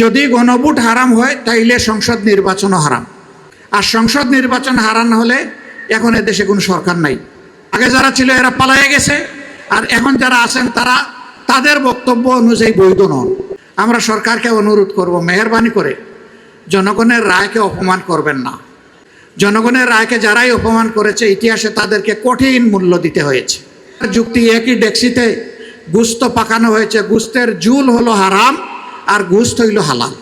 যদি গণভোট হারাম হয় তাইলে সংসদ নির্বাচনও হারাম। আর সংসদ নির্বাচন হারাম হলে এখন এদেশে কোনো সরকার নাই। আগে যারা ছিল এরা পালায়ে গেছে, আর এখন যারা আছেন তারা তাদের বক্তব্য অনুযায়ী বৈধ নন। আমরা সরকারকে অনুরোধ করব, মেহেরবানি করে জনগণের রায়কে অপমান করবেন না। জনগণের রায়কে যারাই অপমান করেছে ইতিহাসে তাদেরকে কঠিন মূল্য দিতে হয়েছে। যুক্তি একই ডেক্সিতে গুস্ত পাকানো হয়েছে, গুস্তের জুল হলো হারাম আর গুস্ত হইল হালাল।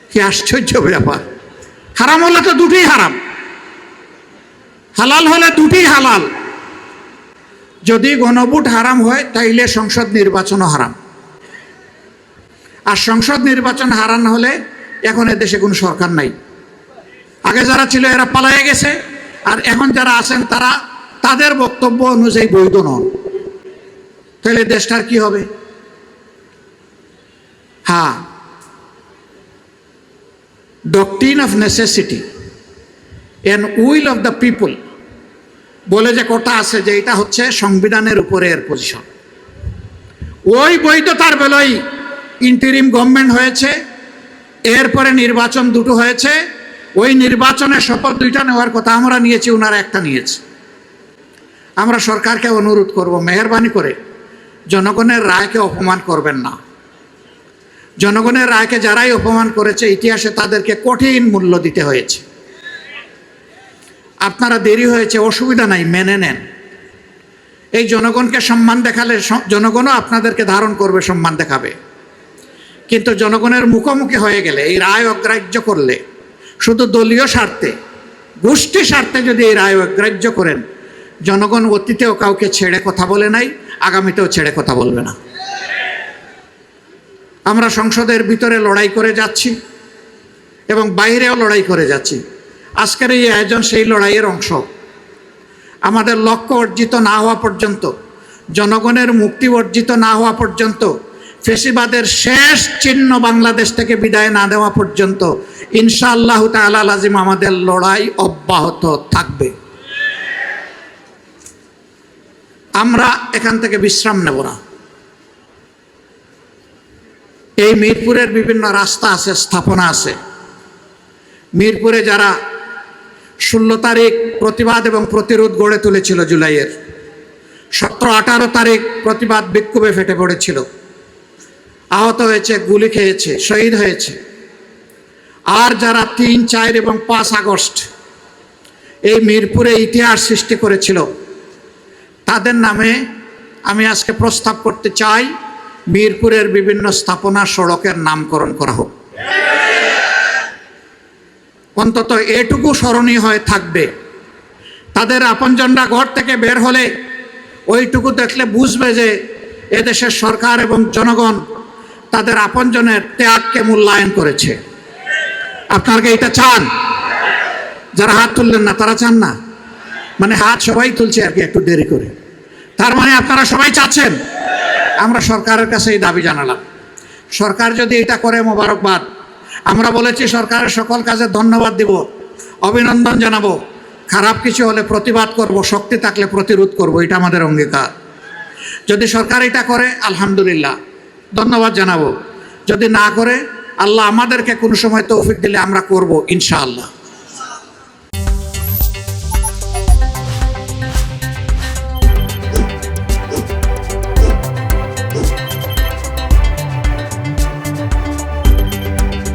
কি আশ্চর্য ব্যাপার! হারাম হলে তো দুটোই হারাম, হালাল হলে দুটোই হালাল। যদি গণভোট হারাম হয় তাইলে সংসদ নির্বাচনও হারাম। আর সংসদ নির্বাচন হারাম হলে এখন এদেশে কোনো সরকার নাই। আগে যারা ছিল এরা পালায়ে গেছে, আর এখন যারা আছেন তারা তাদের বক্তব্য অনুযায়ী বৈধ নন। তাহলে দেশটার কি হবে? হ্যাঁ, doctrine of necessity and will of the people বলে যে কথা আছে, যে এটা হচ্ছে সংবিধানের উপরে এর পজিশন। ওই বৈধতার বেলায় ইন্টারিম গভর্নমেন্ট হয়েছে, এরপরে নির্বাচন দুটো হয়েছে। ওই নির্বাচনের শপথ দুইটা নেওয়ার কথা আমরা নিয়েছি, ওনারা একটা নিয়েছে। আমরা সরকারকে অনুরোধ করব, মেহেরবানি করে জনগণের রায়কে অপমান করবেন না। জনগণের রায়কে যারাই অপমান করেছে ইতিহাসে তাদেরকে কঠিন মূল্য দিতে হয়েছে। আপনারা দেরি হয়েছে, অসুবিধা নাই, মেনে নেন। এই জনগণকে সম্মান দেখালে জনগণও আপনাদেরকে ধারণ করবে, সম্মান দেখাবে। কিন্তু জনগণের মুখোমুখি হয়ে গেলে, এই রায় অগ্রাহ্য করলে, শুধু দলীয় স্বার্থে, গোষ্ঠী স্বার্থে যদি এই রায় অগ্রাহ্য করেন, জনগণ অতীতেও কাউকে ছেড়ে কথা বলে নাই, আগামীতেও ছেড়ে কথা বলবে না। আমরা সংসদের ভিতরে লড়াই করে যাচ্ছি এবং বাইরেও লড়াই করে যাচ্ছি। আজকের এই আয়োজন সেই লড়াইয়ের অংশ। আমাদের লক্ষ্য অর্জিত না হওয়া পর্যন্ত, জনগণের মুক্তি অর্জিত না হওয়া পর্যন্ত, ফেসিবাদের শেষ চিহ্ন বাংলাদেশ থেকে বিদায় না দেওয়া পর্যন্ত ইনশাআল্লাহ তাআলা লাজিম আমাদের লড়াই অব্যাহত থাকবে। আমরা এখান থেকে বিশ্রাম নেব না। এই মিরপুরের বিভিন্ন রাস্তা আছে, স্থাপনা আছে। মিরপুরে যারা 16 তারিখ প্রতিবাদ এবং প্রতিরোধ গড়ে তুলেছিল, জুলাইয়ের 17-18 তারিখ প্রতিবাদ বিক্ষোভে ফেটে পড়েছিল, আহত হয়েছে, গুলি খেয়েছে, শহীদ হয়েছে। আর যারা 3, 4 এবং 5 আগস্ট এই মিরপুরে ইতিহাস সৃষ্টি করেছিল, তাদের নামে আমি আজকে প্রস্তাব করতে চাই, মিরপুরের বিভিন্ন স্থাপনা, সড়কের নামকরণ করা হোক। অন্তত এটুকু স্মরণীয় হয়ে থাকবে। তাদের আপনজনরা ঘর থেকে বের হলে ওইটুকু দেখলে বুঝবে যে এদেশের সরকার এবং জনগণ তাদের আপনজনের ত্যাগকে মূল্যায়ন করেছে। আপনারা কি এটা চান? যারা হাত তুললেন না তারা চান না? মানে হাত সবাই তুলছে আর কি, একটু দেরি করে। তার মানে আপনারা সবাই চাচ্ছেন। আমরা সরকারের কাছে এই দাবি জানালাম। সরকার যদি এটা করে, মোবারকবাদ। আমরা বলেছি সরকারের সকল কাজে ধন্যবাদ দিব, অভিনন্দন জানাবো। খারাপ কিছু হলে প্রতিবাদ করব, শক্তি থাকলে প্রতিরোধ করব, এটা আমাদের অঙ্গীকার। যদি সরকার এটা করে আলহামদুলিল্লাহ, ধন্যবাদ জানাবো। যদি না করে, আল্লাহ আমাদেরকে কোনো সময় তৌফিক দিলে আমরা করব ইনশাআল্লাহ।